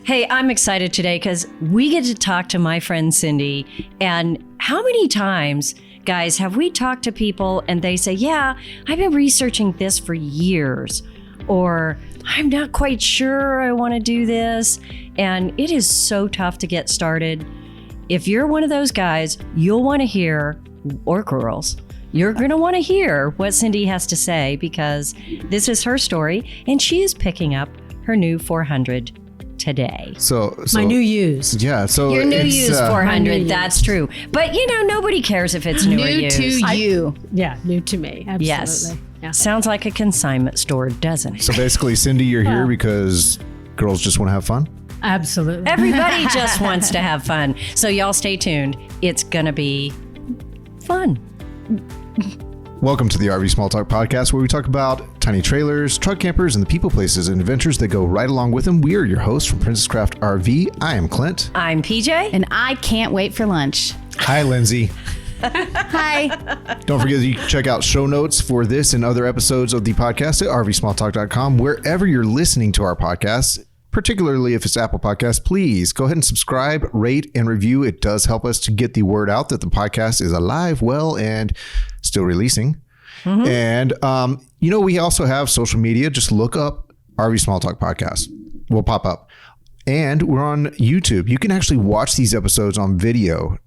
Hey, I'm excited today because we get to talk to my friend Cindy. And how many times, guys, have we talked to people and they say, yeah, I've been researching this for years, or I'm not quite sure I want to do this. And it is so tough to get started. If you're one of those guys, you'll want to hear, or girls, you're going to want to hear what Cindy has to say, because this is her story and she is picking up her new 400 today. So my new used. Yeah. So your new used 400. That's true. But nobody cares if it's new or used. New to you. New to me. Absolutely. Yes. Yeah. Sounds like a consignment store, doesn't it? So basically, Cindy, you're here because girls just want to have fun? Absolutely. Everybody just wants to have fun. So y'all stay tuned. It's going to be fun. Welcome to the RV Small Talk podcast, where we talk about tiny trailers, truck campers, and the people, places, and adventures that go right along with them. We are your hosts from Princess Craft RV. I am Clint. I'm PJ. And I can't wait for lunch. Hi, Lindsay. Hi. Don't forget that you can check out show notes for this and other episodes of the podcast at rvsmalltalk.com. Wherever you're listening to our podcast, particularly if it's Apple Podcasts, please go ahead and subscribe, rate, and review. It does help us to get the word out that the podcast is alive, well, and still releasing. Mm-hmm. And, we also have social media. Just look up RV Small Talk Podcast. We'll pop up. And we're on YouTube. You can actually watch these episodes on video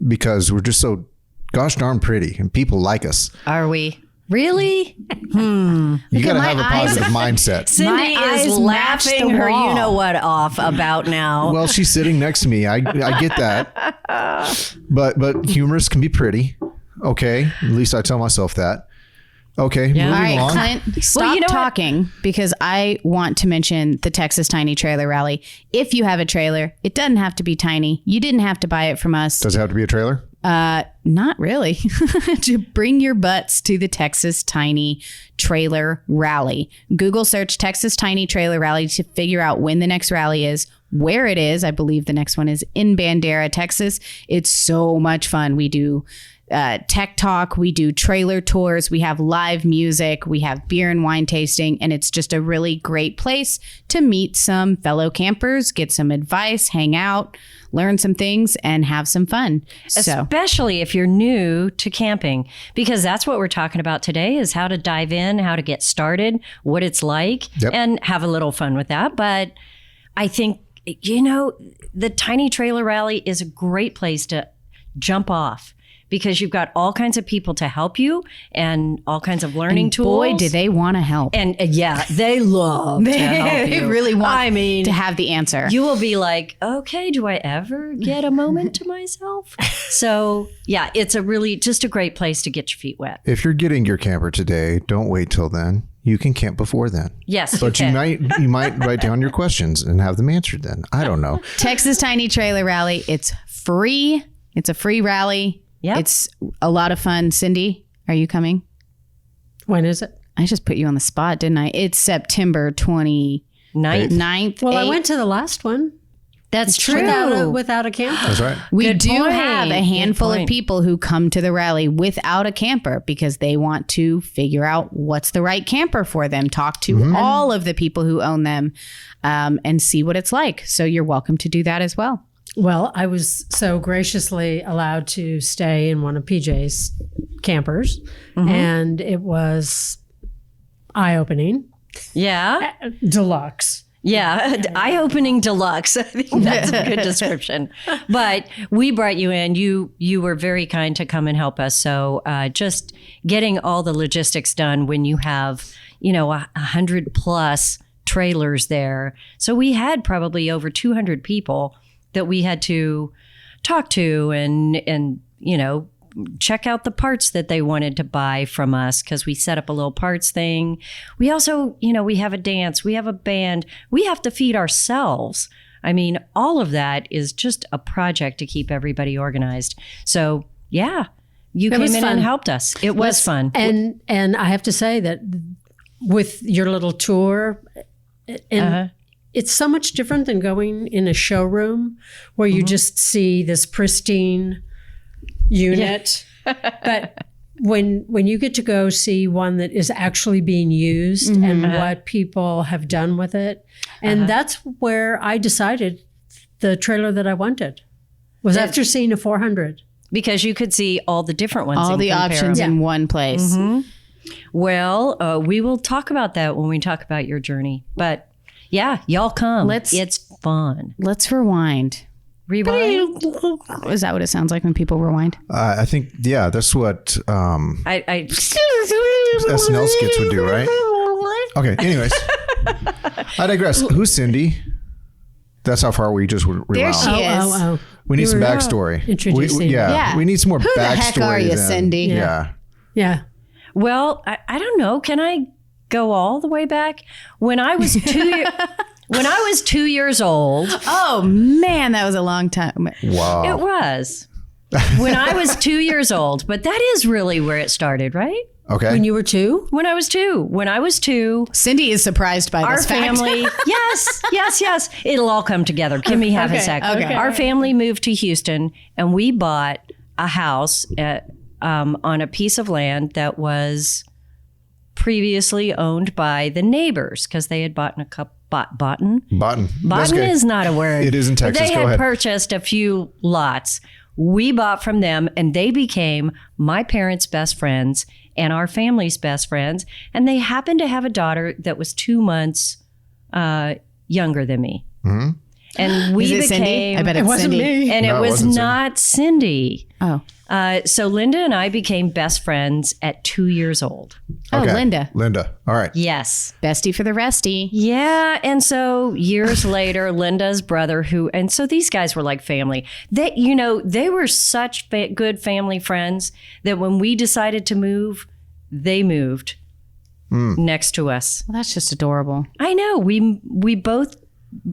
because we're just so gosh darn pretty and people like us. Are we? Really? You got to have a positive mindset. Cindy is laughing her you-know-what off about now. Well, she's sitting next to me. I get that. But humorous can be pretty. Okay. At least I tell myself that. Okay. Yeah. All right, along. Clint, stop talking because I want to mention the Texas Tiny Trailer Rally. If you have a trailer, it doesn't have to be tiny. You didn't have to buy it from us. Does it have to be a trailer? Not really. To bring your butts to the Texas Tiny Trailer Rally. Google search Texas Tiny Trailer Rally to figure out when the next rally is, where it is. I believe the next one is in Bandera, Texas. It's so much fun. We do tech talk, we do trailer tours, we have live music, we have beer and wine tasting, and it's just a really great place to meet some fellow campers, get some advice, hang out, learn some things, and have some fun. Especially if you're new to camping, because that's what we're talking about today, is how to dive in, how to get started, what it's like, and have a little fun with that. But I think, the Tiny Trailer Rally is a great place to jump off, because you've got all kinds of people to help you and all kinds of learning tools. Boy, do they want to help. And they love to help you. They really want to have the answer. You will be like, okay, do I ever get a moment to myself? So yeah, it's just a great place to get your feet wet. If you're getting your camper today, don't wait till then. You can camp before then. Yes, but you might write down your questions and have them answered then. I don't know. Texas Tiny Trailer Rally. It's free. It's a free rally. Yep. It's a lot of fun. Cindy, are you coming? When is it? I just put you on the spot, didn't I? It's September 29th. Well, 8th. I went to the last one. That's true. Without a camper. That's right. We have a handful of people who come to the rally without a camper because they want to figure out what's the right camper for them, talk to all of the people who own them, and see what it's like. So you're welcome to do that as well. Well, I was so graciously allowed to stay in one of PJ's campers, and it was eye-opening. Yeah. Deluxe. Yeah, eye-opening deluxe. I think that's a good description. But we brought you in. You were very kind to come and help us. So just getting all the logistics done when you have, 100 plus trailers there. So we had probably over 200 people that we had to talk to and check out the parts that they wanted to buy from us, because we set up a little parts thing. We also, we have a dance, we have a band, we have to feed ourselves. I mean, all of that is just a project to keep everybody organized. So yeah, you came in and helped us. It was fun. And I have to say that with your little tour, it's so much different than going in a showroom where you just see this pristine unit. But when you get to go see one that is actually being used and what people have done with it, and that's where I decided the trailer that I wanted was after seeing a 400. Because you could see all the different ones. All the options in one place. Well, we will talk about that when we talk about your journey. But yeah, y'all come. It's fun. Let's rewind. Rewind? Is that what it sounds like when people rewind? I think, yeah, that's what I SNL skits would do, right? Okay, anyways. I digress. Who's Cindy? That's how far we just rewound. There she is. We need some backstory. Introducing. We need some more Who backstory. the heck are you, Cindy? Yeah. Yeah. Well, I don't know. Can I go all the way back? When I was 2 years old. Oh, man, that was a long time. Wow. It was. When I was 2 years old. But that is really where it started, right? Okay. When you were 2? When I was two. Cindy is surprised by Our this fact. family, yes. It'll all come together. Give me half a sec. okay. Our family moved to Houston, and we bought a house on a piece of land that was previously owned by the neighbors because they had bought Botten. Botten is not a word. It is in Texas. They Go had ahead. purchased a few lots. We bought from them, and they became my parents' best friends and our family's best friends. And they happened to have a daughter that was 2 months younger than me. Mm-hmm. And we Is it became. Cindy? I bet It it's wasn't Cindy. me. And No, it it was wasn't Cindy. not Cindy. Oh. So Linda and I became best friends at 2 years old. Oh, Okay. Linda. All right. Yes. Bestie for the restie. Yeah. And so years later, Linda's brother, and so these guys were like family. They were such good family friends that when we decided to move, they moved next to us. Well, that's just adorable. I know. We both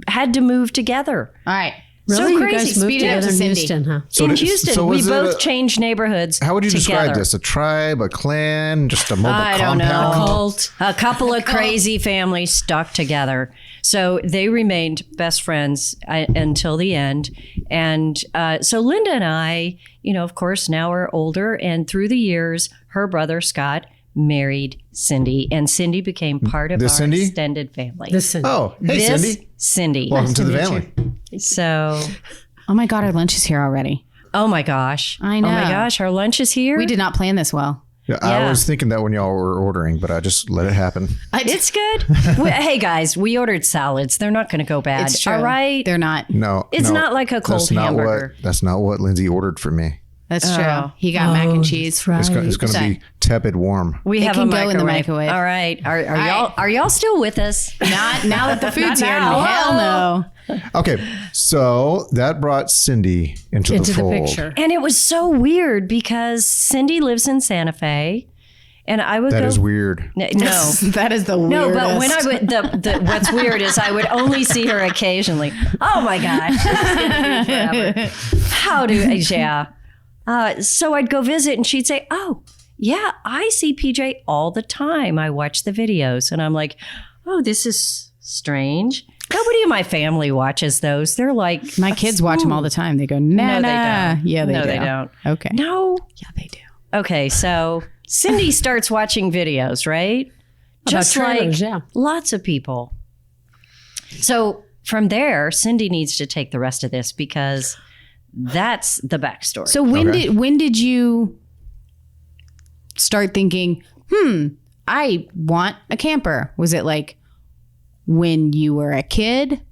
had to move together. All right. Really? So You crazy. guys moved Speed it up together to in Cindy. Houston, huh? So In did- Houston, so we was it both changed neighborhoods. How would you describe together. this? A tribe, a clan, just a mobile I don't compound? know. Cult. A couple of crazy families stuck together. So they remained best friends until the end. And so Linda and I, of course, now are older. And through the years, her brother, Scott, married Cindy. And Cindy became part of This our Cindy? extended family. Listen. Oh, hey, This Cindy. Cindy. Welcome to the family. So, Oh, my God. Our lunch is here already. oh my gosh. I know. Oh my gosh, our lunch is here. We did not plan this well. Yeah, I Yeah. was thinking that when y'all were ordering, but I just let it happen. It's good. Hey guys, we ordered salads. They're not going to go bad. It's true. All right. They're not. No, It's no, not like a cold that's not hamburger. That's not what Lindsay ordered for me. That's true. Oh. He got mac and cheese. That's right. It's going to be tepid warm. We It have can a go in the microwave. microwave. All right. Are right. y'all still with us? Not now that the food's here. now. Hell no. Okay, so that brought Cindy into Into the the fold. picture. And it was so weird because Cindy lives in Santa Fe, and I would That go. is weird. No. That is the weirdest. No, but when I would, what's weird is I would only see her occasionally. Oh my gosh. It's gonna be forever. How do, yeah. So I'd go visit and she'd say, oh, yeah, I see PJ all the time. I watch the videos. And I'm like, oh, this is strange. Nobody in my family watches those. They're like, My kids watch them all the time. They go, nah, No, they nah. don't. Yeah, they No, do. they don't. Okay. no. Yeah, they do. Okay, so Cindy starts watching videos, right? Just like trailers, yeah. lots of people. So from there, Cindy needs to take the rest of this because that's the backstory. So when did you start thinking, I want a camper? Was it like when you were a kid?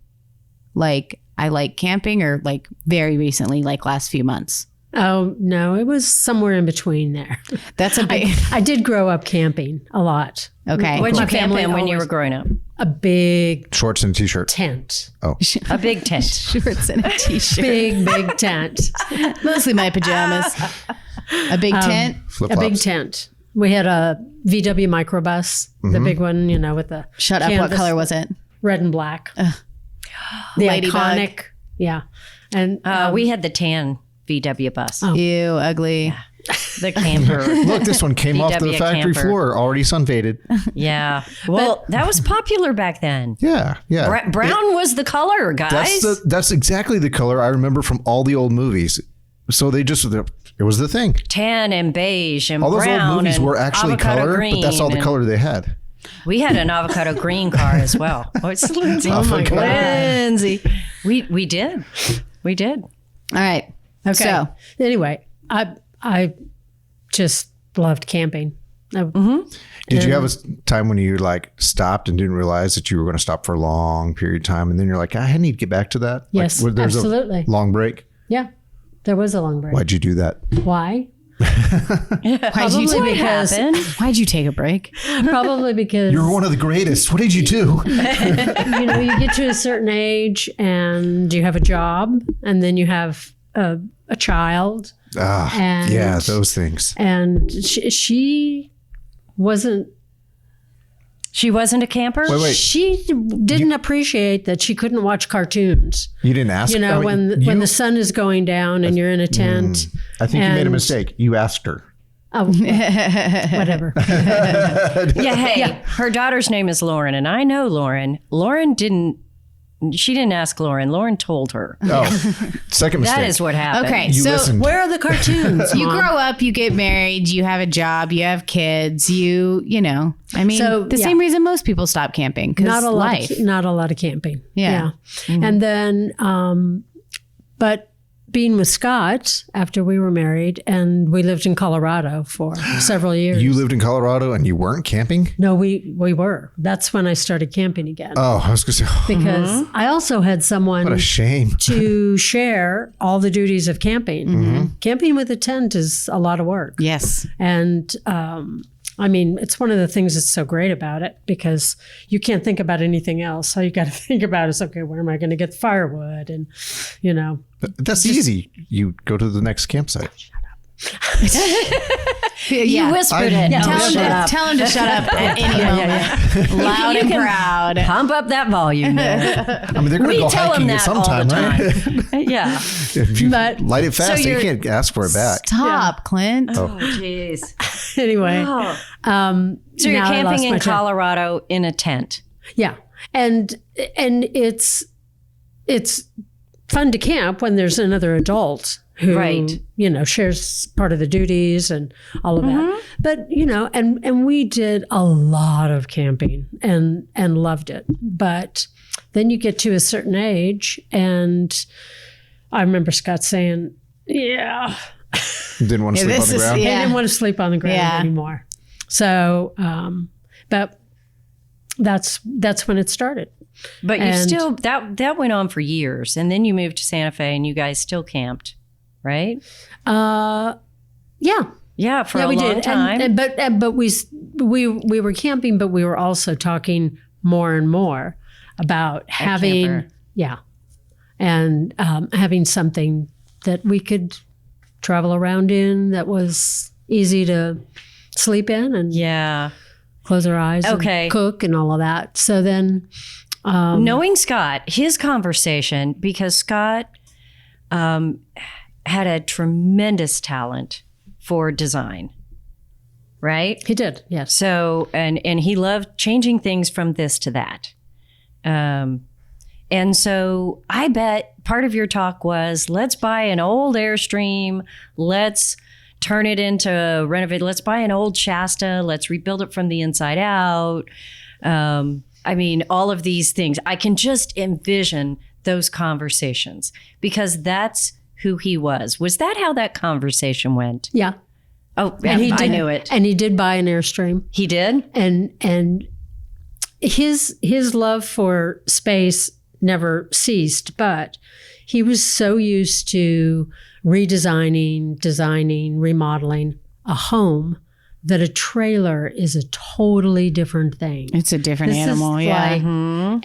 Like I like camping, or like very recently, like last few months? Oh, no, it was somewhere in between there. That's a big I did grow up camping a lot. okay. what'd you my camp family in when you always- were growing up? A big Shorts and t-shirt. tent. A big tent. Shorts and a t-shirt. Big tent. Mostly my pajamas. A big tent. Flip A big flops. tent. We had a VW microbus, the big one, with the Shut up. What canvas, color was it? red and black. The Ladybug. iconic. Yeah. And We had the tan VW bus, Ew, ugly. the camper. Look, this one came off the VW factory camper. floor, already sun-faded. Yeah. Well, that was popular back then. Yeah, yeah. Brown was the color, guys. That's exactly the color I remember from all the old movies. So they just, it was the thing. Tan and beige and All those brown old movies and were actually avocado color, green, but that's all the and color they had. We had an avocado green car as well. Oh, it's Lindsay. Oh my God. Lindsay. We did. We did. All right. Okay. So Anyway, I just loved camping. Did you have a time when you like stopped and didn't realize that you were going to stop for a long period of time, and then you're like, I need to get back to that? Yes, like, there's absolutely. A long break. Yeah, there was a long break. Why'd you do that? Why? What happened? why'd you take a break? Probably because You're one of the greatest. What did you do? you get to a certain age and you have a job, and then you have a child, and Yeah, those things. and she wasn't. She wasn't a camper? Wait. She didn't appreciate that she couldn't watch cartoons. You didn't ask. You know, I mean, when the sun is going down and you're in a tent. I think you made a and- mistake. You asked her. Oh, whatever. Yeah, hey, her daughter's name is Lauren, and I know Lauren. She didn't ask Lauren. Lauren told her. Oh, second mistake. That is what happened. Okay. You so listened. Where are the cartoons? you Mom? grow up, you get married, you have a job, you have kids, you know, I mean, So, the yeah. same reason most people stop camping. 'Cause Not a life. not a lot of camping. Yeah. And then, but being with Scott after we were married, and we lived in Colorado for several years. You lived in Colorado and you weren't camping? No, we were. That's when I started camping again, Oh, I was going to say, because I also had someone what a shame. to share all the duties of camping. Camping with a tent is a lot of work. Yes. And I mean, it's one of the things that's so great about it, because you can't think about anything else. All you got to think about is, okay, where am I going to get the firewood? And, you know, That's easy. You go to the next campsite. You whispered it. Yeah, No, shut shut up. Tell him to shut up at any moment. Loud You and can proud. Pump up that volume there. I mean, they're going to We go tell hiking them at that all sometime, the right? time. Yeah. If you But- light it fast, you you're- can't ask for it back. Stop, Clint. Oh, jeez. anyway. So you're now I lost camping my in train. Colorado in a tent. Yeah. And it's fun to camp when there's another adult who, Right. you know, shares part of the duties and all of that. But, you know, and we did a lot of camping and loved it. But then you get to a certain age, and I remember Scott saying, yeah, Didn't want to sleep on the ground. I didn't want to sleep on the ground Yeah. anymore. So, but that's when it started. But you And- still, that went on for years. And then you moved to Santa Fe and you guys still camped, right? Yeah. Yeah, for Yeah, a we long did. time. But we were camping, but we were also talking more and more about having, camper. and having something that we could travel around in, that was easy to sleep in and Yeah. close our eyes, Okay. and cook and all of that. So then, Knowing Scott, his conversation, because Scott had a tremendous talent for design, right? he did, yes. So, and he loved changing things from this to that. And so I bet part of your talk was, let's buy an old Airstream, let's turn it into renovate, let's buy an old Shasta, let's rebuild it from the inside out. I mean, all of these things. I can just envision those conversations because that's who he was. Was that how that conversation went? Yeah. Oh, And he I did, knew it. And he did buy an Airstream. He did? And his love for space never ceased, but he was so used to redesigning, designing, remodeling a home that a trailer is a totally different thing. It's a different This is animal. Yeah. like-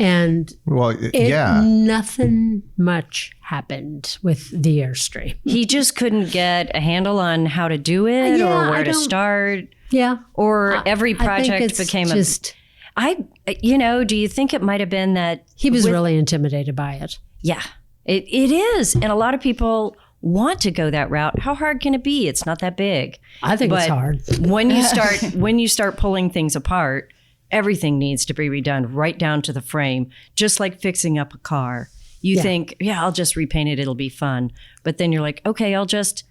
and Well, it, yeah. nothing much happened with the Airstream. He just couldn't get a handle on how to do it Yeah, or where I to don't- start, Yeah. or every I think project it's became just, do you think it might have been that he was really intimidated by it. Yeah, it is. And a lot of people want to go that route. How hard can it be? It's not that big. I think it's But hard. when you start pulling things apart, everything needs to be redone right down to the frame, just like fixing up a car. You think, I'll just repaint it. It'll be fun. But then you're like, okay, I'll just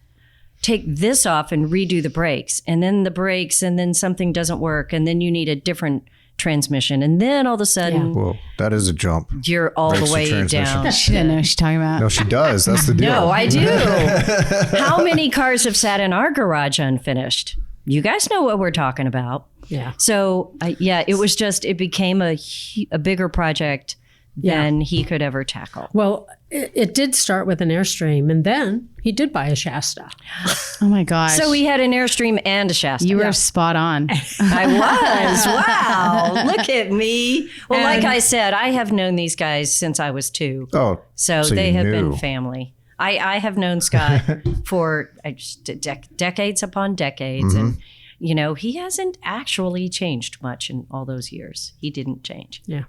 take this off and redo the brakes, and then the brakes, and then something doesn't work, and then you need a different transmission, and then all of a sudden Whoa, that is a jump. you're all Brakes the to way transmission. down. She didn't know what she's talking about. No, she does. That's the deal. No, I do. How many cars have sat in our garage unfinished? You guys know what we're talking about. Yeah. So it was just, it became a bigger project than he could ever tackle. Well, it did start with an Airstream, and then he did buy a Shasta. Oh my gosh. So we had an Airstream and a Shasta. you were spot on. I was. Wow. Look at me. Well, like I said, I have known these guys since I was 2. Oh, So they have been family. I have known Scott for decades upon decades. And, he hasn't actually changed much in all those years. He didn't change. Yeah.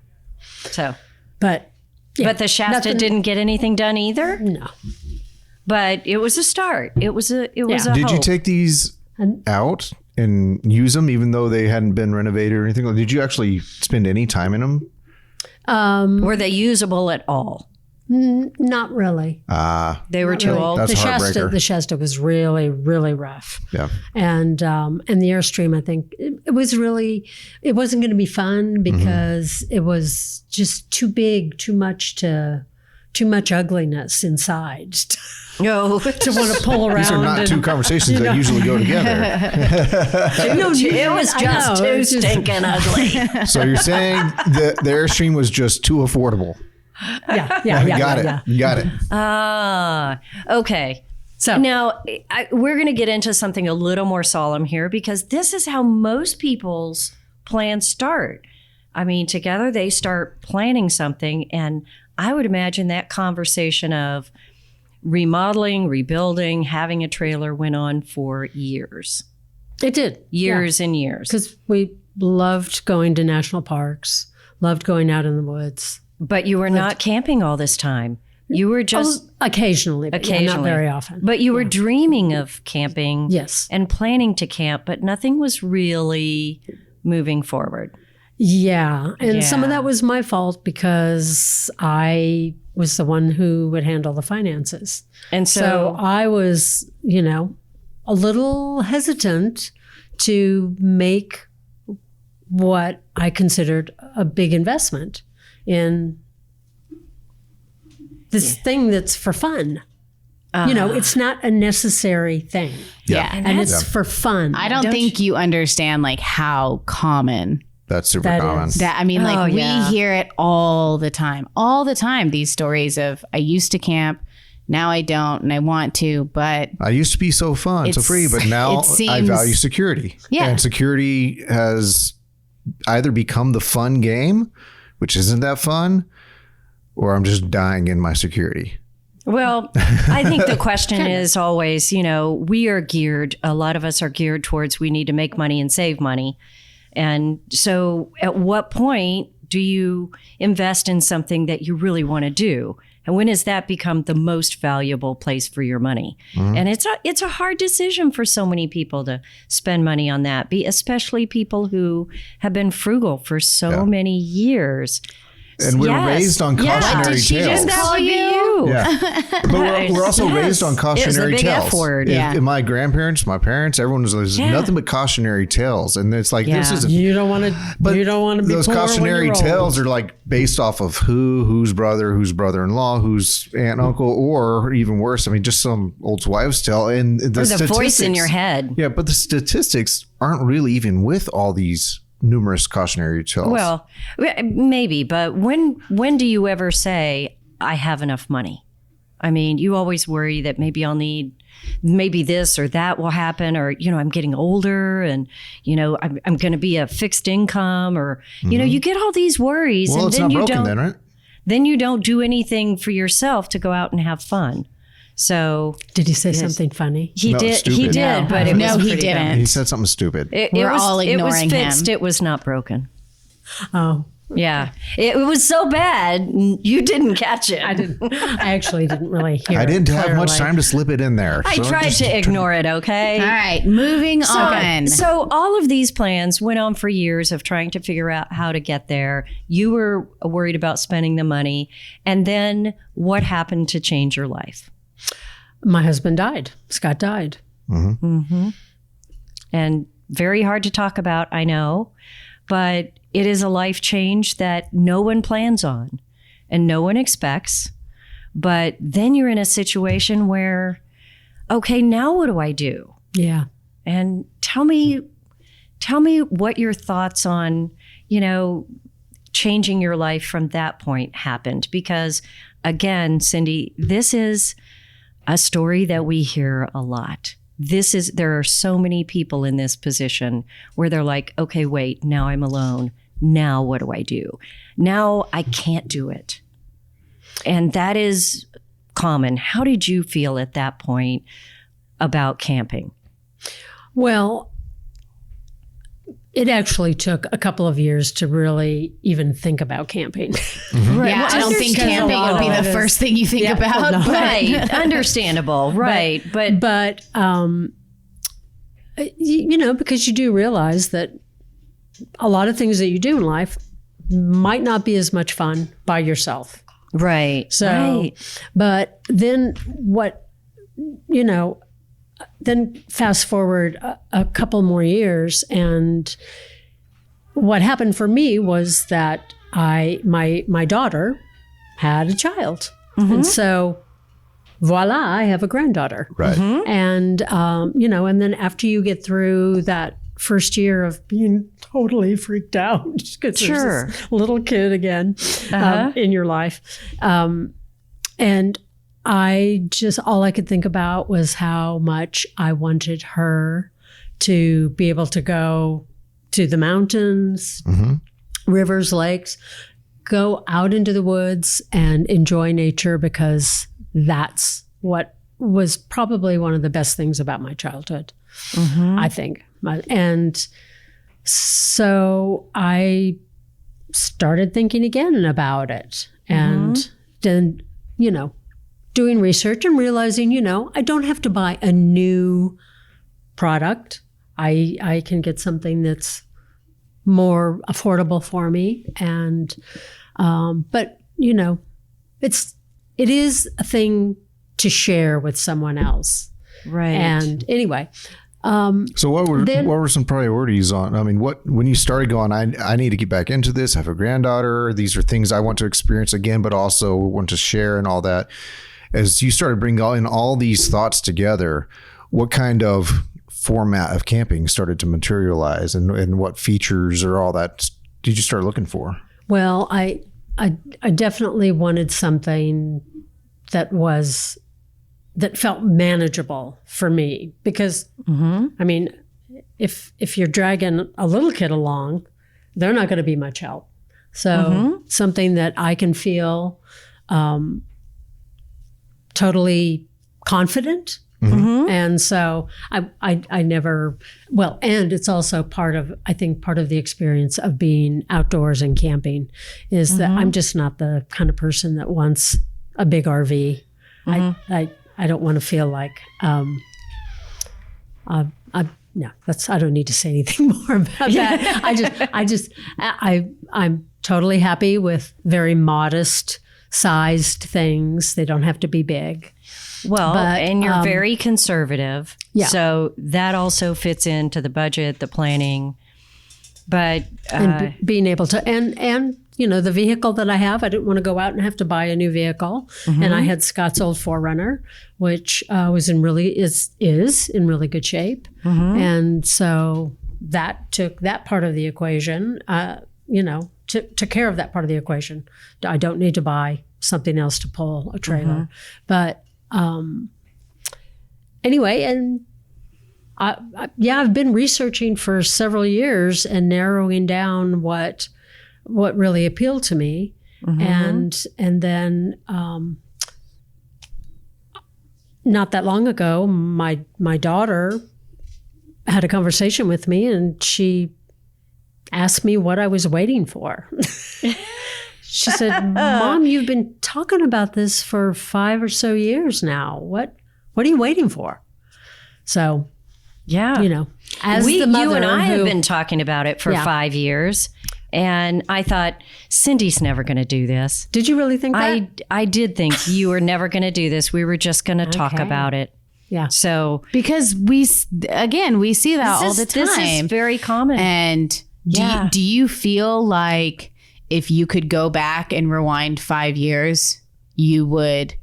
So, But the Shasta didn't get anything done either. No. But it was a start. It was a Did you hope. take these out and use them even though they hadn't been renovated or anything? Did you actually spend any time in them? Were they usable at all? Not really. They were too old. That's a heartbreaker. The Shasta was really, really rough. Yeah. And the Airstream, I think it wasn't going to be fun because it was just too big, too much ugliness inside No. to want to pull around. These are not two conversations that usually go together. It was just too stinking ugly. So you're saying the Airstream was just too affordable. Yeah. Got it. Got it. Okay. So Now, we're going to get into something a little more solemn here because this is how most people's plans start. I mean, together they start planning something, and I would imagine that conversation of remodeling, rebuilding, having a trailer went on for years. it did. Years and years. Because we loved going to national parks, loved going out in the woods. But you were not camping all this time. You were just Occasionally, but not very often. But you were dreaming of camping. Yes. And planning to camp, but nothing was really moving forward. Yeah. And some of Yeah. that was my fault because I was the one who would handle the finances. And So I was, a little hesitant to make what I considered a big investment in this thing that's for fun. It's not a necessary thing. Yeah. And it's for fun. I don't think you understand how common That's super That common. is. that. I mean, we hear it all the time. These stories of I used to camp, now I don't, and I want to, but I used to be so fun, so free, but now it seems- I value security. Yeah. And security has either become the fun game, which isn't that fun, or I'm just dying in my security. Well, I think the question is always, we are geared, a lot of us are geared towards we need to make money and save money. And so at what point do you invest in something that you really want to do? And when does that become the most valuable place for your money? And it's a hard decision for so many people to spend money on that, especially people who have been frugal for so many years. And we were raised on cautionary tales. That would be you. Yeah. But we're also raised on cautionary It was a big tales. F word. If my grandparents, my parents, everyone was nothing but cautionary tales. And it's like, this is You don't want to. But you don't want to be those poor when cautionary you're old. tales are based off of whose brother, whose brother-in-law, whose aunt, uncle, or even worse, just some old wives' tale. And the Or the voice in statistics- your head. Yeah, but the statistics aren't really even with all these numerous cautionary tales. Well, maybe, but when do you ever say, I have enough money? I mean, you always worry that maybe this or that will happen, or, I'm getting older and, I'm going to be a fixed income, or, you get all these worries. well, and it's then not you broken don't, then, right? then you don't do anything for yourself to go out and have fun. So Did he say something funny? he No, did, stupid. he did, No. but it No, was he pretty dumb. didn't. He said something stupid. It We're was, all it was ignoring fixed. him. It was not broken. Oh, Yeah. It was so bad, you didn't catch it. I actually didn't really hear I didn't it have much clearly. time to slip it in there. I so tried just to ignore it, okay? All right, moving on. So all of these plans went on for years of trying to figure out how to get there. You were worried about spending the money. And then what happened to change your life? My husband died. Scott died. And very hard to talk about, I know, but it is a life change that no one plans on and no one expects. But then you're in a situation where, okay, now what do I do? Yeah. And tell me what your thoughts on, changing your life from that point happened. Because again, Cindy, this is a story that we hear a lot. There are so many people in this position where they're like, okay, wait, now I'm alone. Now what do I do? Now I can't do it. And that is common. How did you feel at that point about camping? Well, it actually took a couple of years to really even think about camping. Right. Yeah, I don't think camping would be the first thing you think about. no. but- Right. Understandable. Right. But because you do realize that a lot of things that you do in life might not be as much fun by yourself. right. So, right. but then then fast forward a couple more years, and what happened for me was that my daughter had a child, and so voila, I have a granddaughter. Right. And and then after you get through that first year of being totally freaked out because Sure. there's this little kid again in your life, and all I could think about was how much I wanted her to be able to go to the mountains, rivers, lakes, go out into the woods and enjoy nature, because that's what was probably one of the best things about my childhood, I think. And so I started thinking again about it, and then, doing research and realizing, I don't have to buy a new product. I can get something that's more affordable for me. And, but it is a thing to share with someone else. Right. And anyway, So what were some priorities on? I mean, when you started going, I need to get back into this. I have a granddaughter. These are things I want to experience again, but also want to share and all that. As you started bringing in all these thoughts together, what kind of format of camping started to materialize, and what features or all that did you start looking for? well, I definitely wanted something that felt manageable for me, because I mean, if you're dragging a little kid along, they're not going to be much help. So something that I can feel totally confident. And so I never, and it's also part of the experience of being outdoors and camping is that I'm just not the kind of person that wants a big RV. I don't want to feel like, no, I don't need to say anything more about that. I'm totally happy with very modest sized things. They don't have to be big. Well, But, and you're very conservative. Yeah. So that also fits into the budget, the planning. But And being able to, and the vehicle that I have, I didn't want to go out and have to buy a new vehicle. And I had Scott's old 4Runner, which is in really good shape. And so that took that part of the equation, took care of that part of the equation. I don't need to buy something else to pull a trailer. But anyway, and I've been researching for several years and narrowing down what really appealed to me, and then not that long ago, my daughter had a conversation with me, and she asked me what I was waiting for. She said, Mom, you've been talking about this for 5 or so years now. What are you waiting for? So, Yeah. as the mother you and I have who- been talking about it for Yeah. 5 years. And I thought, Cindy's never going to do this. Did you really think that? I did think you were never going to do this. We were just going to talk Okay. about it. Yeah. So Because we see that all the time. This is very common. And Yeah. do you feel like if you could go back and rewind 5 years, you would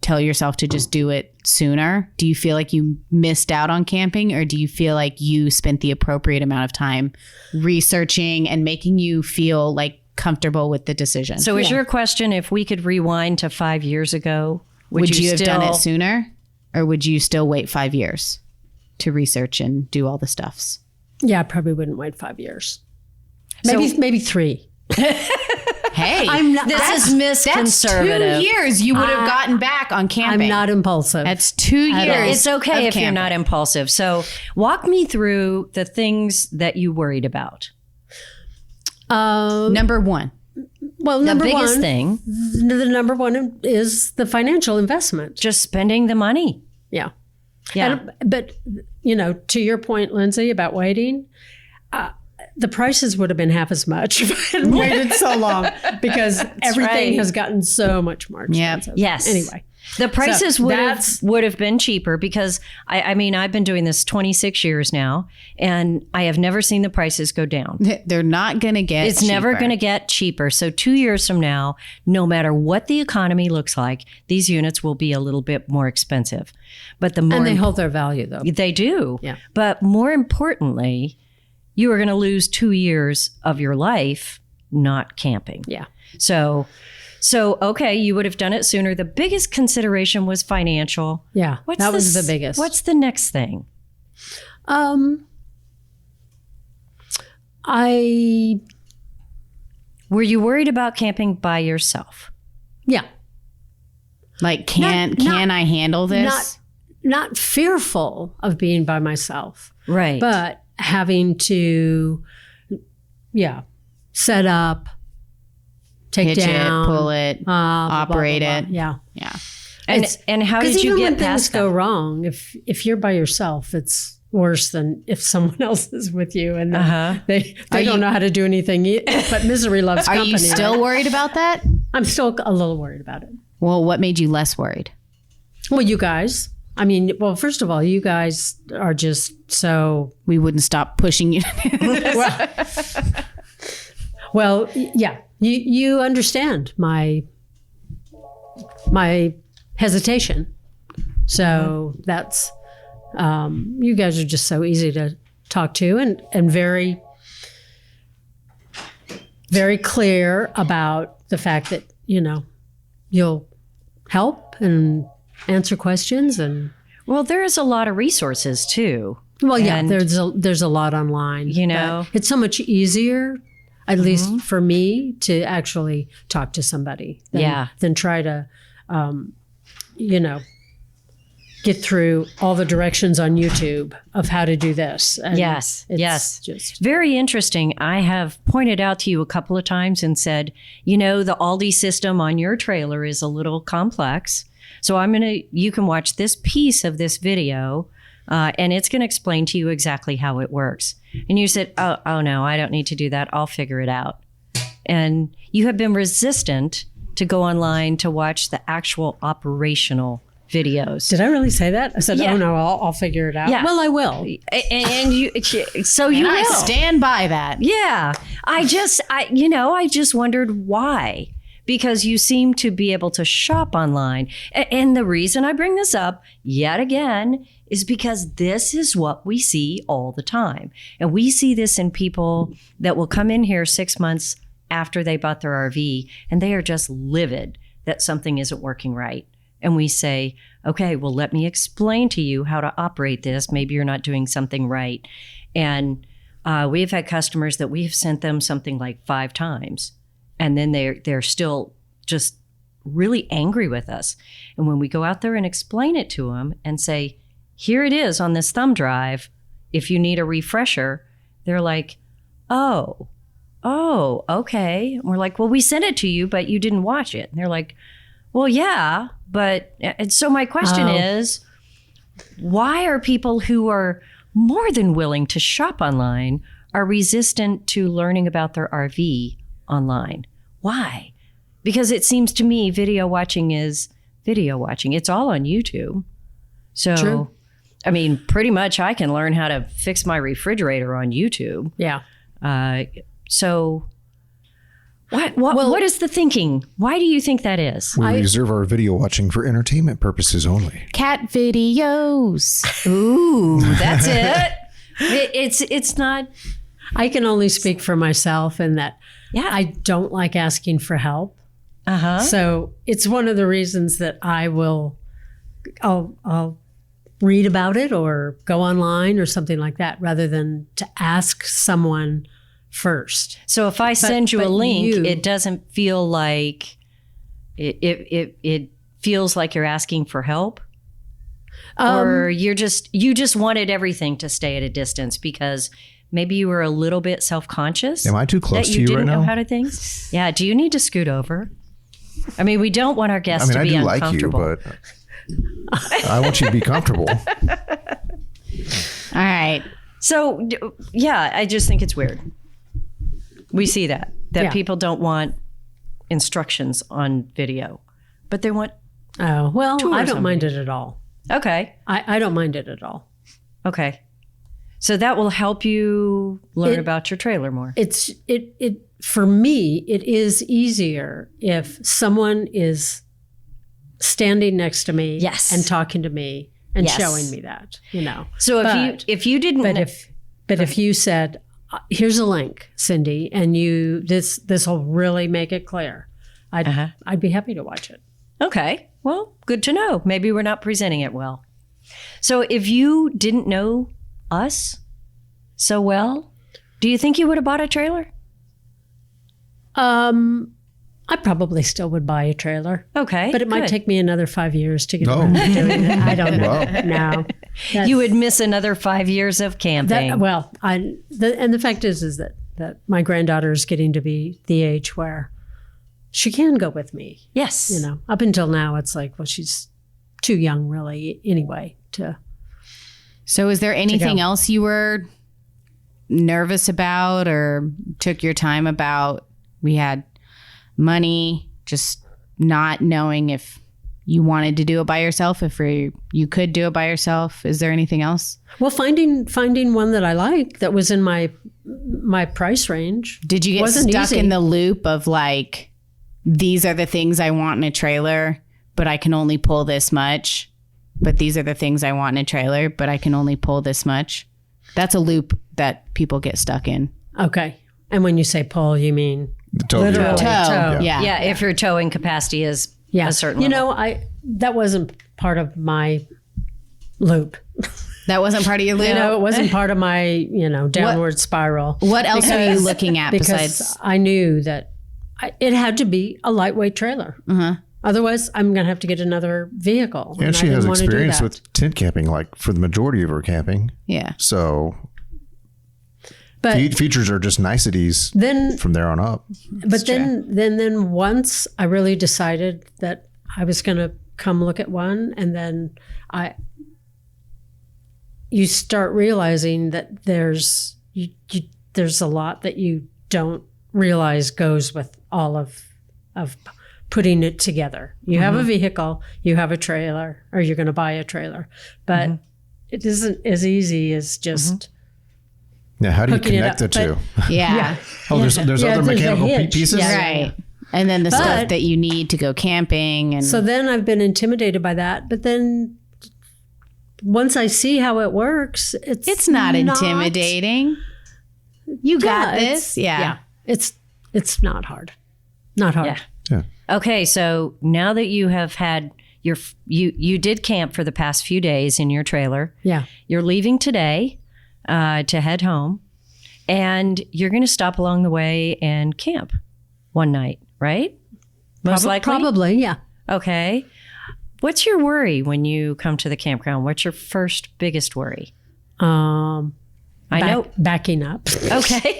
tell yourself to just do it sooner? Do you feel like you missed out on camping, or do you feel like you spent the appropriate amount of time researching and making you feel like comfortable with the decision? So is your question, if we could rewind to 5 years ago, would you have done it still- sooner, or would you still wait 5 years to research and do all the stuffs? Yeah, I probably wouldn't wait 5 years. Maybe 3. Hey, This is misconservative. That's 2 years you would have gotten back on camping. I'm not impulsive. That's 2 years. It's okay of if you're not camping. impulsive. So walk me through the things that you worried about. Number one. Well, The number biggest one, thing, the number one is the financial investment. just spending the money. Yeah. Yeah. But, to your point, Lindsay, about waiting, the prices would have been half as much if I hadn't waited so long, because everything right. has gotten so much more expensive. Yes. Anyway. The prices So would have been cheaper, because I mean, I've been doing this 26 years now, and I have never seen the prices go down. They're not going to get It's never going to get cheaper. So 2 years from now, no matter what the economy looks like, these units will be a little bit more expensive. But the more And they hold their value, though. they do. Yeah. But more importantly, you are going to lose 2 years of your life not camping. Yeah. So okay, you would have done it sooner. The biggest consideration was financial. Yeah. That was the biggest. What's the next thing? I, Were you worried about camping by yourself? yeah. Like, can I handle this? Not fearful of being by myself, Right. but having to, set up, take Hitch down, it, pull it, blah, blah, operate blah, it. blah. Yeah. Yeah. And how 'Cause did you even get when things past go that? wrong, if you're by yourself, it's worse than if someone else is with you and then they don't know how to do anything. But misery loves Are company. you still right? worried about that? I'm still a little worried about it. Well, what made you less worried? Well, you guys. I mean, first of all, you guys are just so We wouldn't stop pushing you. well. Yeah, you understand my hesitation. So that's you guys are just so easy to talk to and very, very clear about the fact that you'll help and answer questions and. Well, there is a lot of resources too. Well, yeah, And- there's a lot online. You know. But it's so much easier, at least for me, to actually talk to somebody than try to, get through all the directions on YouTube of how to do this. And Yes, it's yes. just Very interesting. I have pointed out to you a couple of times and said, the Aldi system on your trailer is a little complex. So you can watch this piece of this video and it's going to explain to you exactly how it works. And you said, oh no, I don't need to do that. I'll figure it out. And you have been resistant to go online to watch the actual operational videos. Did I really say that? I said, Yeah. "Oh no, I'll figure it out." Yeah. Well, I will. And you, so you I will. stand by that. Yeah. I just wondered why. Because you seem to be able to shop online. And the reason I bring this up yet again is because this is what we see all the time. And we see this in people that will come in here 6 months after they bought their RV and they are just livid that something isn't working right. And we say, okay, well, let me explain to you how to operate this. Maybe you're not doing something right. And we've had customers that we've sent them something like 5 times. And then they're still just really angry with us. And when we go out there and explain it to them and say, here it is on this thumb drive, if you need a refresher, they're like, oh, okay. And we're like, well, we sent it to you, but you didn't watch it. And they're like, well, yeah, but, and so my question is, why are people who are more than willing to shop online are resistant to learning about their RV online? Why? Because it seems to me video watching is video watching. It's all on YouTube. So, True. I mean, pretty much I can learn how to fix my refrigerator on YouTube. Yeah. So what is the thinking? Why do you think that is? We reserve our video watching for entertainment purposes only. Cat videos. Ooh, that's it. It's not. I can only speak for myself in that I don't like asking for help. Uh-huh. So it's one of the reasons that I'll read about it or go online or something like that rather than to ask someone first. So if I send you a link, you- it doesn't feel like it feels like you're asking for help, or you just wanted everything to stay at a distance because maybe you were a little bit self-conscious. Am I too close that to you didn't right know now? how to things? Yeah. Do you need to scoot over? I mean, we don't want our guests to I be do like you, uncomfortable. but I want you to be comfortable. All right. So, yeah, I just think it's weird. We see that Yeah. people don't want instructions on video, but they want, Oh, well, Tour or I don't something. mind it at all. okay, I don't mind it at all. okay. So that will help you learn It- about your trailer more. It for me, it is easier if someone is standing next to me Yes. and talking to me and Yes. showing me that, So But- if you didn't, But if you said, "Here's a link, Cindy," and this will really make it clear, I'd be happy to watch it. okay, well, good to know. Maybe we're not presenting it well. So if you didn't know us so well, do you think you would have bought a trailer? I probably still would buy a trailer, Okay, but it might good. take me another 5 years to get Oh. around to doing it. I don't know. Wow. No. You would miss another 5 years of camping. And the fact is that my granddaughter is getting to be the age where she can go with me. Yes. Up until now, it's like, well, she's too young, really, anyway. So is there anything else you were nervous about or took your time about? We had money, just not knowing if you wanted to do it by yourself, if you could do it by yourself. Is there anything else? Well, finding one that I like that was in my price range. Did you get wasn't stuck easy. in the loop of like, these are the things I want in a trailer, but I can only pull this much? But these are the things I want in a trailer, but I can only pull this much? That's a loop that people get stuck in. Okay. And when you say pull, you mean Literally. toe. Yeah. Yeah, if your towing capacity is a certain level. That wasn't part of my loop. That wasn't part of your loop? It wasn't part of my, downward spiral. What else are you looking at Because besides? I knew that it had to be a lightweight trailer. Otherwise, I'm going to have to get another vehicle. And I she has didn't want to do experience that. with tent camping, like for the majority of her camping. Yeah. So But features are just niceties then, from there on up. then once I really decided that I was going to come look at one, and then you start realizing that there's a lot that you don't realize goes with all of putting it together. You have a vehicle, you have a trailer, or you're going to buy a trailer, but it isn't as easy as just Now, how do you hooking it connect up, the two? Yeah. Oh, there's other there's a mechanical hitch. pieces? Yeah. Right. And then the stuff that you need to go camping. And So then I've been intimidated by that. But then once I see how it works, it's not intimidating. You got this. Yeah. It's not hard. Not hard. Yeah. Yeah. Okay, so now that you have had you did camp for the past few days in your trailer. Yeah. You're leaving today to head home, and you're going to stop along the way and camp one night, right? Most likely. Probably, yeah. Okay. What's your worry when you come to the campground? What's your first biggest worry? I know. Backing up. Okay.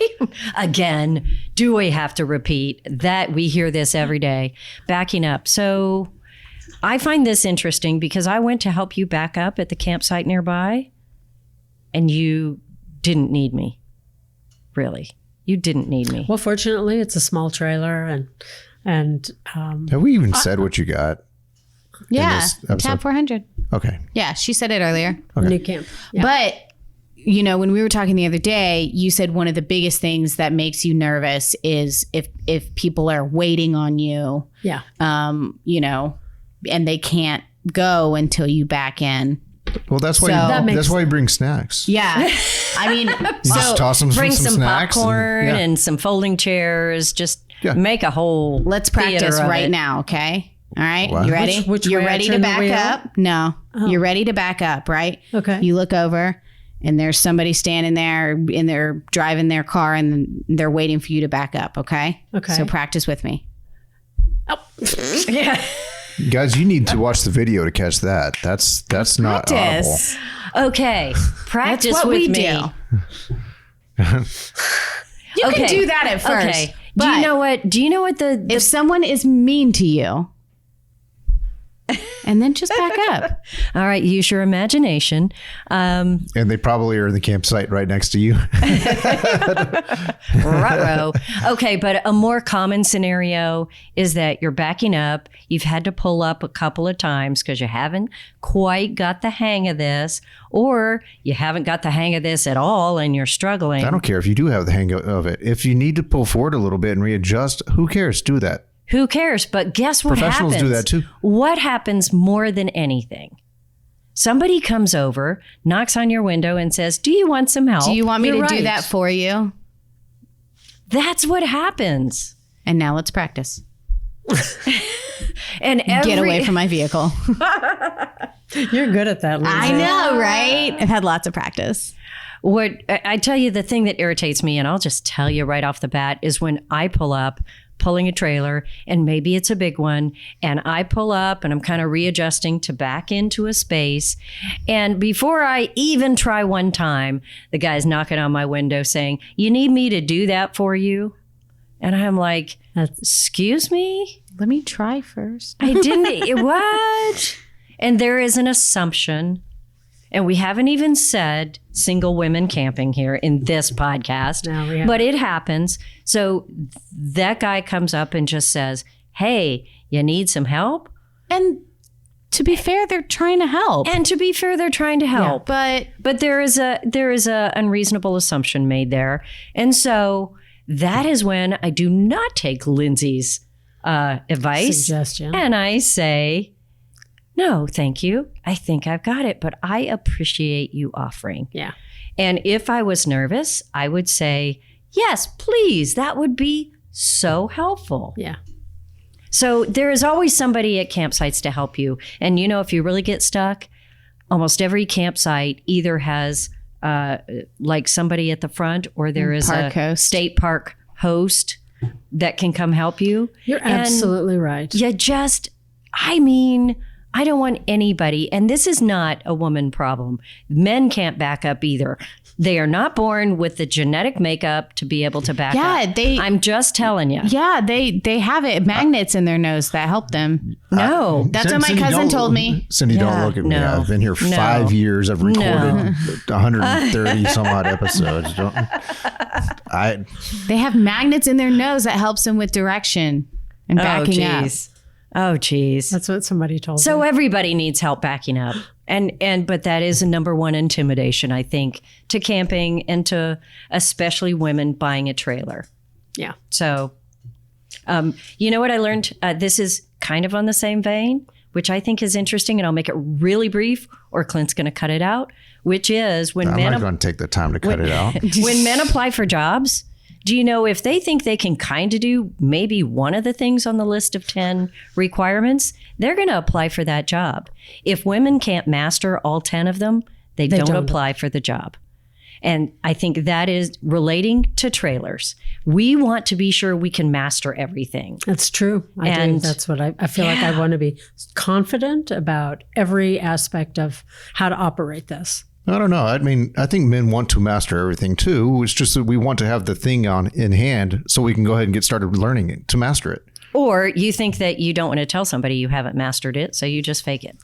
Again, do we have to repeat that? We hear this every day. Backing up. So I find this interesting because I went to help you back up at the campsite nearby and you didn't need me. Really. You didn't need me. Well, fortunately, it's a small trailer and Have we even said what you got? Yeah. this episode? Tab 400. Okay. Yeah. She said it earlier. new camp. Yeah. But, you know, when we were talking the other day, you said one of the biggest things that makes you nervous is if people are waiting on you, Yeah. you know, and they can't go until you back in. Well, that's why. So- That makes that's why you bring snacks. Yeah. I mean, You just toss them Bring some snacks popcorn yeah. and some folding chairs. Just Yeah. make a whole let's theater practice of right it. now. Okay. All right. What? You ready? Which You're way I ready to turn the back wheel? up? No. You're ready to back up, right? Okay. You look over and there's somebody standing there and they're driving their car and they're waiting for you to back up. Okay. Okay. So practice with me. Yeah. Guys, you need to watch the video to catch that. That's not audible. Practice. Okay. Practice That's what with we me. do. You Okay. can do that at first. Okay. But Do you know what the if someone is mean to you, and then just back up. all right, use your imagination. And they probably are in the campsite right next to you. Ruh-roh. Okay, but a more common scenario is that you're backing up. You've had to pull up a couple of times because you haven't quite got the hang of this, or you haven't got the hang of this at all and you're struggling. I don't care if you do have the hang of it. If you need to pull forward a little bit and readjust, who cares? Do that. Who cares? But guess what Professionals happens? do that too. What happens more than anything? Somebody comes over, knocks on your window and says, "Do you want some help?" Do you want me You're to do right. that for you? That's what happens. And now let's practice. And Get away from my vehicle. You're good at that, Lindsay. I know, right? I've had lots of practice. What I tell you, the thing that irritates me, and I'll just tell you right off the bat, is when I pull up, pulling a trailer, and maybe it's a big one, and I pull up and I'm kind of readjusting to back into a space. And before I even try one time, the guy's knocking on my window saying, "You need me to do that for you?" And I'm like, "Excuse me? Let me try first. I didn't. What?" And there is an assumption. And we haven't even said single women camping here in this podcast, No, we haven't. but it happens. So that guy comes up and just says, "Hey, you need some help?" And to be fair, they're trying to help. And to be fair, they're trying to help. But There is a unreasonable assumption made there. And so that is when I do not take Lindsay's advice. Suggestion. And I say, "No, thank you. I think I've got it, but I appreciate you offering." Yeah. And if I was nervous, I would say, "Yes, please. That would be so helpful." Yeah. So there is always somebody at campsites to help you. And you know, if you really get stuck, almost every campsite either has like somebody at the front, or there is Park a host. state park host that can come help you. You're And absolutely right. I don't want anybody, and this is not a woman problem. Men can't back up either. They are not born with the genetic makeup to be able to back up. I'm just telling you. yeah, they have it magnets in their nose that help them. No. That's what my Cindy, cousin don't- told me. Cindy, Yeah, don't look at me. no, I've been here no, 5 years. I've recorded no. 130 some odd episodes. They have magnets in their nose that helps them with direction and backing up. Oh, geez. That's what somebody told me. So everybody needs help backing up. But that is a number one intimidation, I think, to camping and to especially women buying a trailer. Yeah. So, you know what I learned? This is kind of on the same vein, which I think is interesting, and I'll make it really brief, or Clint's going to cut it out, which is when I'm men not going to take the time to cut it out. when men apply for jobs, do you know if they think they can kind of do maybe one of the things on the list of 10 requirements, they're going to apply for that job. If women can't master all 10 of them, they don't apply for the job. And I think that is relating to trailers. We want to be sure we can master everything. That's true. I do. And- That's what I feel like I want to be confident about every aspect of how to operate this. I don't know. I mean, I think men want to master everything too. It's just that we want to have the thing in hand so we can go ahead and get started learning it to master it. Or you think that you don't want to tell somebody you haven't mastered it, so you just fake it.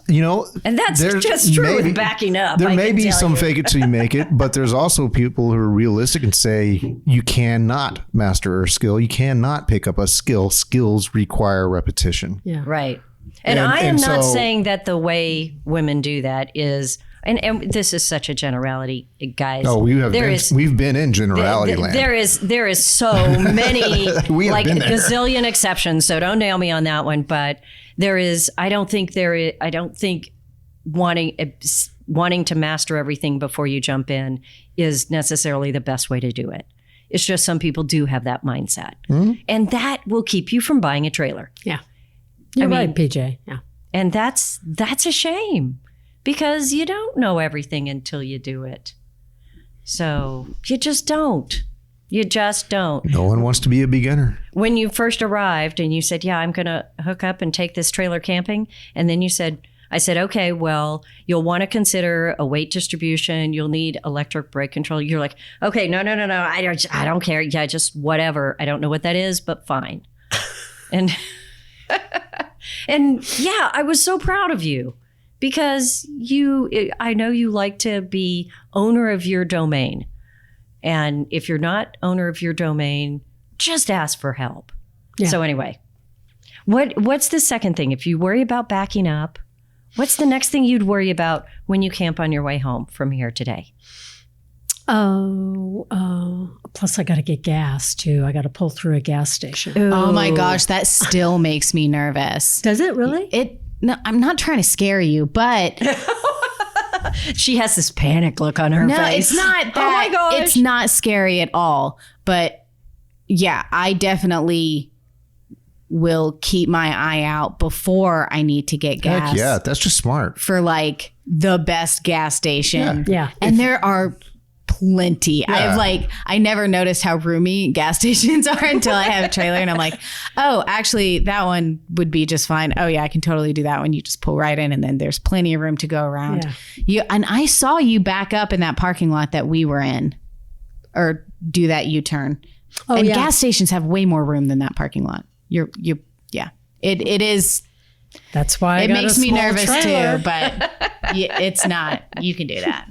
And that's just true with backing up. There may be some fake it till you make it, but there's also people who are realistic and say you cannot master a skill. You cannot pick up a skill. Skills require repetition. Yeah. Right. And I am not saying that the way women do that is... And this is such a generality, guys. Oh, we've been in generality land. There is so many, like a gazillion exceptions. So don't nail me on that one. But I don't think wanting to master everything before you jump in is necessarily the best way to do it. It's just some people do have that mindset, and that will keep you from buying a trailer. Yeah, you're right, PJ. Yeah, and that's a shame. Because you don't know everything until you do it. So you just don't. You just don't. No one wants to be a beginner. When you first arrived and you said, yeah, I'm going to hook up and take this trailer camping. And then I said, okay, well, you'll want to consider a weight distribution. You'll need electric brake control. You're like, okay, no. I don't care. Yeah, just whatever. I don't know what that is, but fine. And yeah, I was so proud of you. Because I know you like to be owner of your domain. And if you're not owner of your domain, just ask for help. Yeah. So anyway, what's the second thing? If you worry about backing up, what's the next thing you'd worry about when you camp on your way home from here today? Plus I got to get gas too. I got to pull through a gas station. Ooh. Oh my gosh, that still makes me nervous. Does it really? No, I'm not trying to scare you, but she has this panic look on her face. No, it's not that. Oh my gosh. It's not scary at all. But yeah, I definitely will keep my eye out before I need to get gas. Heck yeah, that's just smart. For like the best gas station. Yeah. And there are plenty. Yeah. I never noticed how roomy gas stations are until I have a trailer and I'm like, oh, actually that one would be just fine. Oh yeah, I can totally do that one. You just pull right in and then there's plenty of room to go around. Yeah. And I saw you back up in that parking lot that we were in or do that U-turn. Oh, and gas stations have way more room than that parking lot. It is. That's why it makes me nervous too, but it's not. You can do that.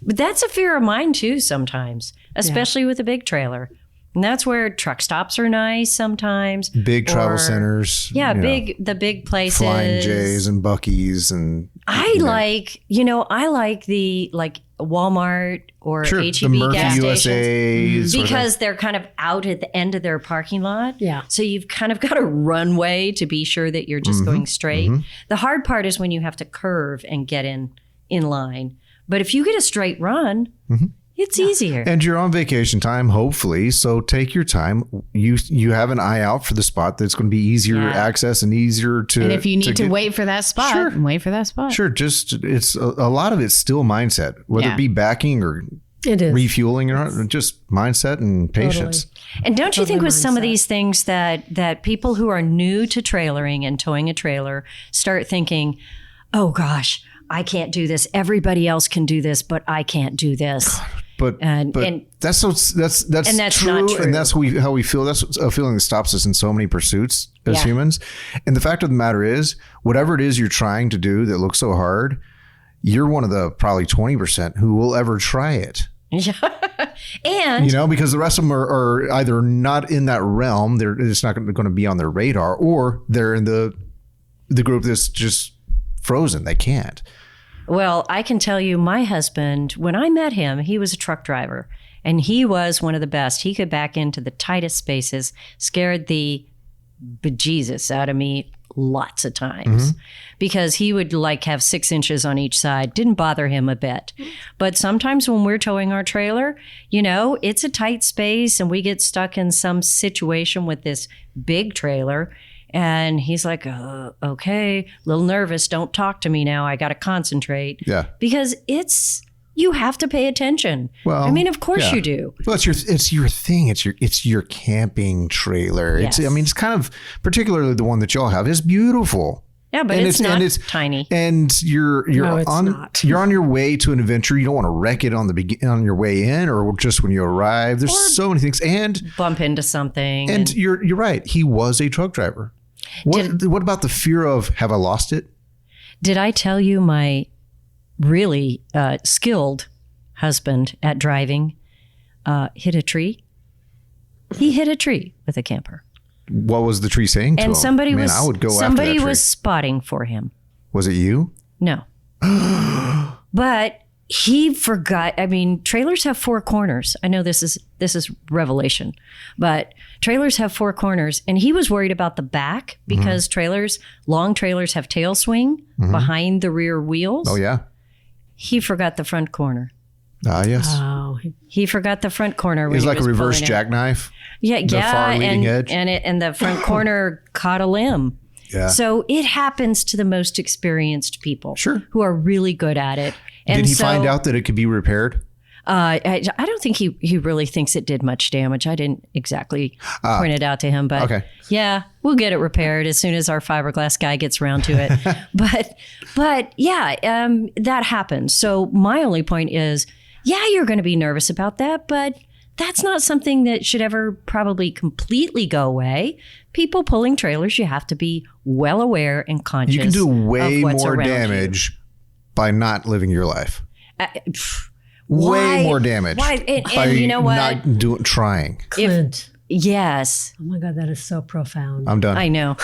But that's a fear of mine too sometimes, especially with a big trailer. And that's where truck stops are nice sometimes. Big travel centers. Yeah, the big places. Flying J's and Buc-ee's and I like the Walmart or H-E-B gas stations because they're kind of out at the end of their parking lot. Yeah. So you've kind of got a runway to be sure that you're just going straight. The hard part is when you have to curve and get in line. But if you get a straight run, it's easier. And you're on vacation time, hopefully. So take your time. You have an eye out for the spot that's going to be easier to access and easier to. And if you need to wait for that spot, wait for that spot. Sure. Just it's a lot of it's still mindset, whether it be backing or refueling or not, just mindset and patience. Totally. And don't you think with some of these things that people who are new to trailering and towing a trailer start thinking, oh gosh, I can't do this. Everybody else can do this, but I can't do this. But that's true, not true. And that's how we feel. That's a feeling that stops us in so many pursuits as humans. And the fact of the matter is, whatever it is you're trying to do that looks so hard, you're one of the probably 20% who will ever try it. Yeah. And because the rest of them are either not in that realm, it's not going to be on their radar, or they're in the group that's just frozen. They can't. Well, I can tell you, my husband, when I met him, he was a truck driver and he was one of the best. He could back into the tightest spaces, scared the bejesus out of me lots of times because he would have 6 inches on each side. Didn't bother him a bit. But sometimes when we're towing our trailer, it's a tight space and we get stuck in some situation with this big trailer. And he's like, okay, a little nervous. Don't talk to me now. I got to concentrate. Yeah. Because you have to pay attention. Well, I mean, of course you do. Well, it's your thing. It's your camping trailer. Yes. It's kind of, particularly the one that y'all have, is beautiful. Yeah, but it's not tiny. And you're No, it's on not. you're on your way to an adventure. You don't want to wreck it on your way in or just when you arrive. There's so many things, and Bump into something. And you're right. He was a truck driver. What about the fear of have I lost it? Did I tell you my really skilled husband at driving hit a tree? He hit a tree with a camper. What was the tree saying to him? And somebody I would go after that somebody tree. was spotting for him. Was it you? No. But he forgot. I mean, trailers have 4 corners. I know this is revelation, but trailers have 4 corners, and he was worried about the back because long trailers have tail swing behind the rear wheels. Oh yeah. He forgot the front corner. Ah yes. Oh, He forgot the front corner. When It's he like a was reverse pulling it. jackknife. Yeah, far leading edge. and the front corner caught a limb. Yeah. So it happens to the most experienced people, Sure. who are really good at it. And Did he find out that it could be repaired? I don't think he really thinks it did much damage. I didn't exactly point it out to him, but Okay. yeah, we'll get it repaired as soon as our fiberglass guy gets around to it. but yeah, that happens. So my only point is, yeah, you're going to be nervous about that, but that's not something that should ever probably completely go away. People pulling trailers, you have to be well aware and conscious. You can do way of what's more around you. damage by not living your life. Why? Way more damage. Why? by And you know what? Not trying. Clint. Yes, Oh my God, that is so profound. I'm done. I know.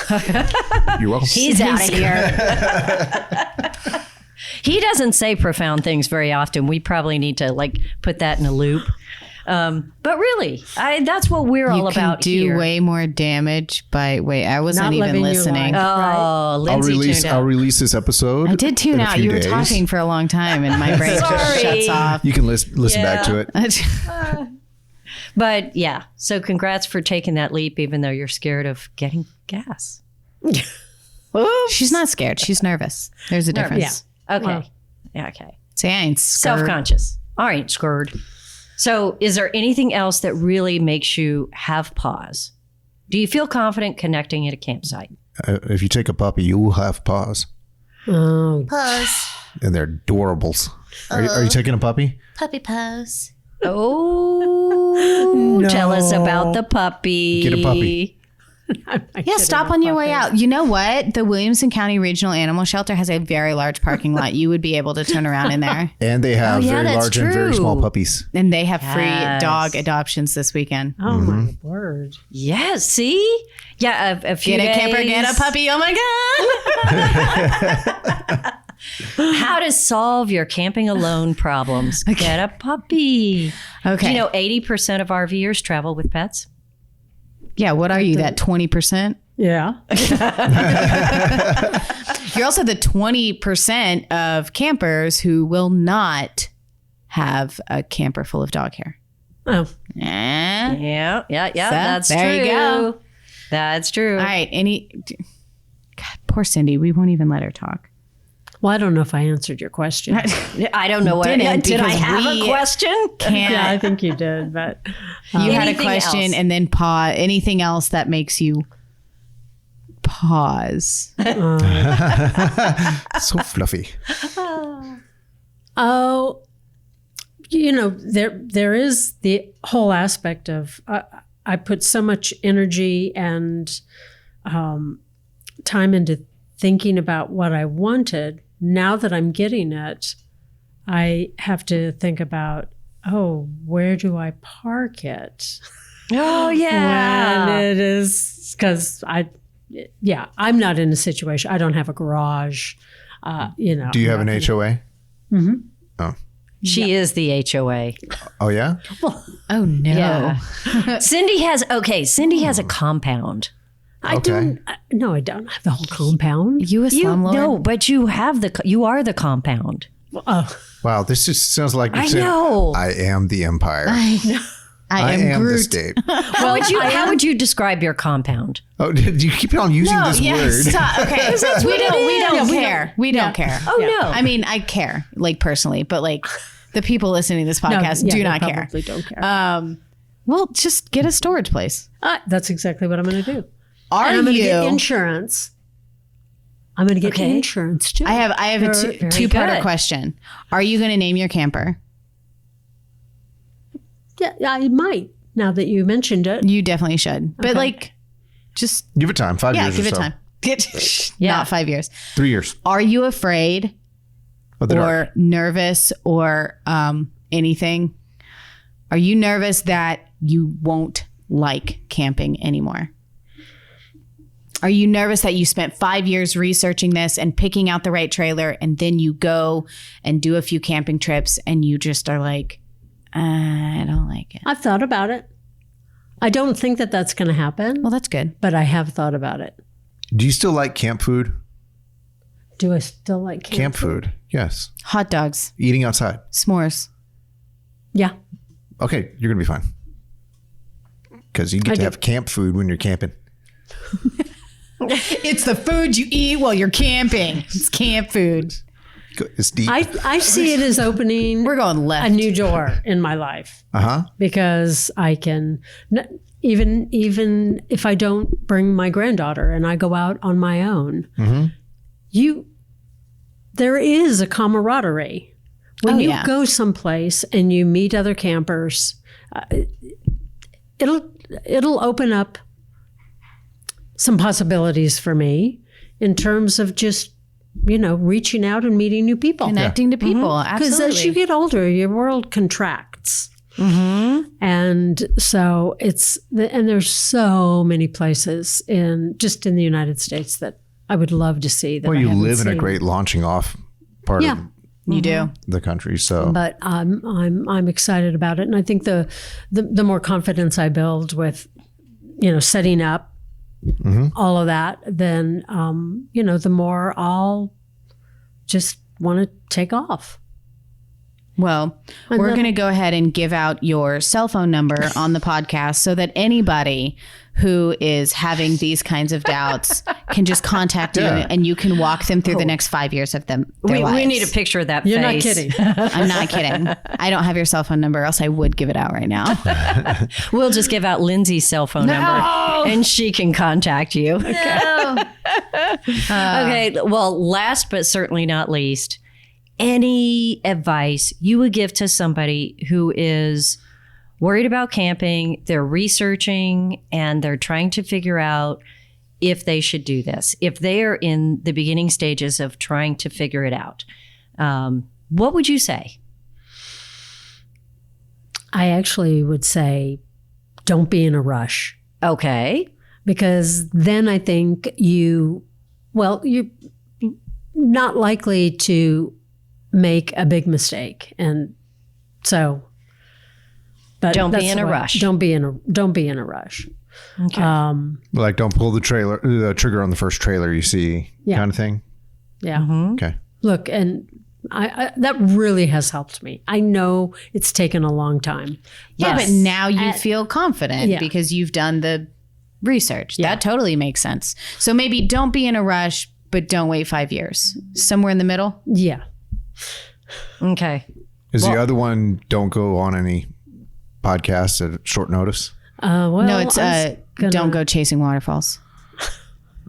You're welcome. He's out of here. He doesn't say profound things very often. We probably need to put that in a loop. But really, that's what we're all You can about do here. way more damage by I wasn't Not even living your listening. life. Oh, Lindsay tuned I'll out. release this episode. I did tune in a out. few You were days. talking for a long time, and my brain just Sorry. shuts off. You can listen back to it. But yeah, so congrats for taking that leap, even though you're scared of getting gas. She's not scared. She's nervous. There's a difference. Okay. Well. Yeah, okay. Say I ain't scared. Self-conscious. All right, scared. So is there anything else that really makes you have pause? Do you feel confident connecting at a campsite? If you take a puppy, you will have paws. Oh, Pose. And they're adorables. Are you taking a puppy? Puppy pose. Oh, tell us about the puppy. Get a puppy. Yeah, stop on your way out. You know what? The Williamson County Regional Animal Shelter has a very large parking lot. You would be able to turn around in there. And they have yeah, very that's large and very true. small puppies. And they have free Yes. dog adoptions this weekend. oh my word. Yes, see? Yeah, a few Get a camper, days. get a puppy. Oh my God. How to solve your camping alone problems. Get a puppy. Okay. Do you know 80% of RVers travel with pets? Yeah, what are you, that 20%? Yeah. You're also the 20% of campers who will not have a camper full of dog hair. Oh, Eh? Yeah, So, that's there true. you go. That's true. All right. God, poor Cindy. We won't even let her talk. well, I don't know if I answered your question. I don't know what Didn't, did I because have we a question? Can't. Yeah, I think you did, but You had a Anything question else? and then pause. Anything else that makes you pause? So fluffy. oh, there is the whole aspect of I put so much energy and time into thinking about what I wanted. Now that I'm getting it, I have to think about, where do I park it? Oh, yeah. When it is, because I'm not in a situation. I don't have a garage. Do you have an HOA? Mm-hmm. Oh. She is the HOA. Oh, yeah? Oh, no. Yeah. Cindy has a compound. I don't. No, I don't have the whole compound. You a slumlord? No, but you are the compound. Oh, Wow, this just sounds like you're I saying, know. I am the empire. I am the Groot. state. How would you describe your compound? Oh, did you keep on using this word? Stop. Okay. we don't care. We don't care. Oh no. I mean, I care, personally, but the people listening to this podcast do they not care. Probably don't care. Well, just get a storage place. That's exactly what I'm going to do. Are and I'm going to get you? insurance. I'm going to get Okay. insurance too. I have a Very two-parter good. question. Are you going to name your camper? Yeah, I might. Now that you mentioned it, You definitely should. But like, just Give it time. 5 years give or it so. time. Yeah. Not 5 years. 3 years. Are you afraid Of the dark. or nervous or anything? Are you nervous that you won't like camping anymore? Are you nervous that you spent 5 years researching this and picking out the right trailer, and then you go and do a few camping trips and you just are like, I don't like it? I've thought about it. I don't think that that's going to happen, Well, that's good. but I have thought about it. Do you still like camp food? Do I still like Camp food. Yes. Hot dogs, Eating outside. s'mores. Yeah. Okay, you're going to be fine. Because you get to have camp food when you're camping. It's the food you eat while you're camping. It's camp food. It's deep. I see it as opening We're going left. a new door in my life Uh-huh. because I can, even if I don't bring my granddaughter and I go out on my own, there is a camaraderie. When you go someplace and you meet other campers, it'll open up some possibilities for me in terms of just, reaching out and meeting new people. Connecting to people. Because as you get older, your world contracts. And so there's so many places in the United States that I would love to see. That Well, I you haven't live in a seen. great launching off part of You do. the country. So But I'm excited about it, and I think the more confidence I build with, setting up all of that, then the more I'll just want to take off. Well, And we're then- going to go ahead and give out your cell phone number on the podcast so that anybody who is having these kinds of doubts can just contact you and you can walk them through the next 5 years of their We lives. need a picture of that You're face. not kidding. I'm not kidding. I don't have your cell phone number, else I would give it out right now. We'll just give out Lindsay's cell phone number and she can contact you. Okay. Well, last but certainly not least, any advice you would give to somebody who is worried about camping, they're researching, and they're trying to figure out if they should do this, if they are in the beginning stages of trying to figure it out. What would you say? I actually would say, don't be in a rush, Okay. because then I think you're not likely to make a big mistake, and so. But Don't be that's in a what- rush. Don't be in a rush. Okay. like, don't pull the trigger on the first trailer you see, kind of thing. Yeah. Okay. Look, and I that really has helped me. I know it's taken a long time. Yeah, Yes. but now you feel confident Yeah. because you've done the research. That totally makes sense. So maybe don't be in a rush, but don't wait 5 years. Somewhere in the middle. Yeah. Okay. Is the other one, don't go on any podcasts at short notice? Well, No, it's I was gonna- don't go chasing waterfalls.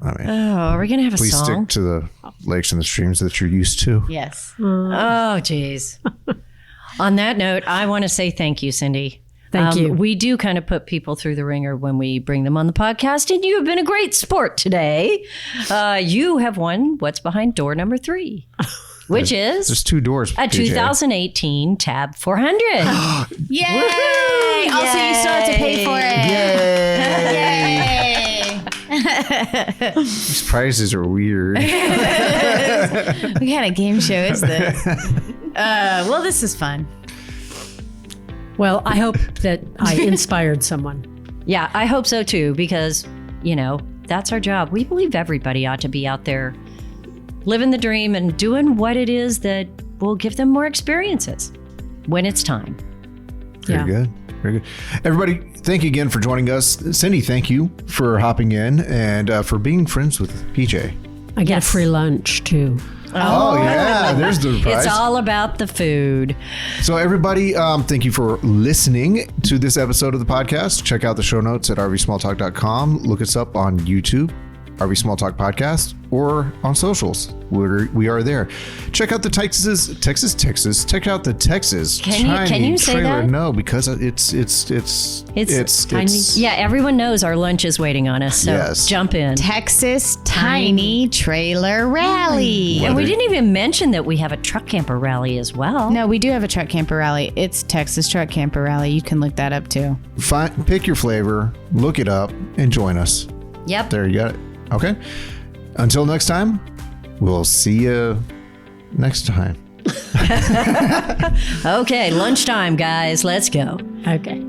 I mean, Oh, are we going to have a please song? stick to the lakes and the streams that you're used to. Yes. Oh, geez. On that note, I want to say thank you, Cindy. Thank you. We do kind of put people through the ringer when we bring them on the podcast, and you have been a great sport today. You have won what's behind door number 3, which is There's 2 doors. a PJ. 2018 Tab 400. Yay! Also, you still have to pay for it. Yay! These prizes are weird. What kind of game show is this? Well, this is fun. Well, I hope that I inspired someone. Yeah, I hope so too, because, that's our job. We believe everybody ought to be out there living the dream and doing what it is that will give them more experiences when it's time. Very good. Very good. Everybody, thank you again for joining us. Cindy, thank you for hopping in and for being friends with PJ. I get a free lunch too. Oh, yeah. There's the prize. It's all about the food. So everybody, thank you for listening to this episode of the podcast. Check out the show notes at rvsmalltalk.com. Look us up on YouTube. RV Small Talk Podcast, or on socials. We are there. Check out the Texas. Check out the Texas Can you say trailer. that? No, because it's tiny. Yeah, everyone knows our lunch is waiting on us. So Yes. jump in. Texas Tiny Trailer Rally. And we didn't even mention that we have a truck camper rally as well. No, we do have a truck camper rally. It's Texas Truck Camper Rally. You can look that up too. Pick your flavor, look it up, and join us. Yep. There you got it. Okay. Until next time, we'll see you next time. Okay, lunchtime, guys. Let's go. Okay.